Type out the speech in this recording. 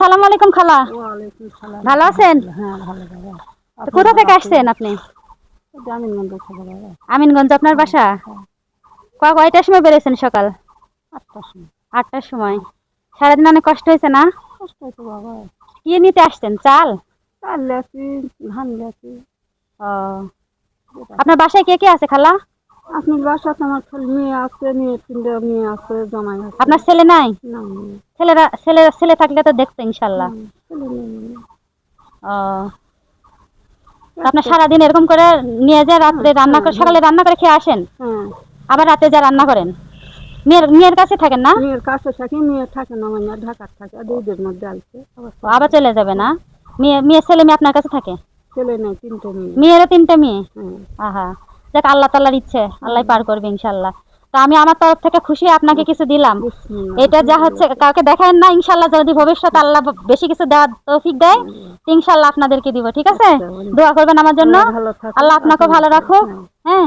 সালাম আলাইকুম খালা। ওয়ালাইকুম সালাম। ভালো আছেন? হ্যাঁ ভালো বাবা। তো কোথা থেকে আসছেন আপনি? জামিনগঞ্জ থেকে বাবা। আমিনগঞ্জ আপনার বাসা? কয়টার সময় বেরিয়েছেন সকাল? 8টার সময়। 8টার সময়। সারাদিন অনেক কষ্ট হয়েছে না? কষ্ট হয়েছে বাবা। কি নিতে আসছেন? চাল? চাল লেছি, ধান লেছি। ও, আপনার বাসায় কে কে আছে খালা? আপনার বাসাতে আমার মেয়ে আছে, মেয়ে 3টা মেয়ে আছে, জামাই আছে। আপনার ছেলে নাই? না ছেলে থাকলে তো দেখতো ইনশাল্লাহ। ছেলে মেয়ে। ও, তো আপনার সারাদিন এরকম করে নিয়ে যায়, রাত্রে রান্না করে, সকালে রান্না করে খেয়ে আসেন, আবার রাতে যা রান্না করেন? মেয়ের কাছে থাকেন না? মেয়ের কাছে থাকি, মেয়ে থাকে না, মানে ঢাকার থাকে, দুইদের মধ্যে আসছে। আবার চলে যাবে না? মেয়ে ছেলে মেয়ে আপনার কাছে থাকে? ছেলে নেই, 3টে মেয়ে। মেয়েরও 3টে মেয়ে? আহা, দেখ আল্লাহ তাআলার ইচ্ছে, আল্লাহ পার করবে ইনশাল্লাহ। তো আমি আমার তরফ থেকে খুশি, আপনাকে কিছু দিলাম। এটা যা হচ্ছে কাউকে দেখায় না, ইনশাল্লাহ যদি ভবিষ্যতে আল্লাহ বেশি কিছু দেওয়ার তৌফিক দেয় ইনশাল্লাহ আপনাদেরকে দিব, ঠিক আছে? দোয়া করবেন আমার জন্য, আল্লাহ আপনাকে ভালো রাখুক। হ্যাঁ।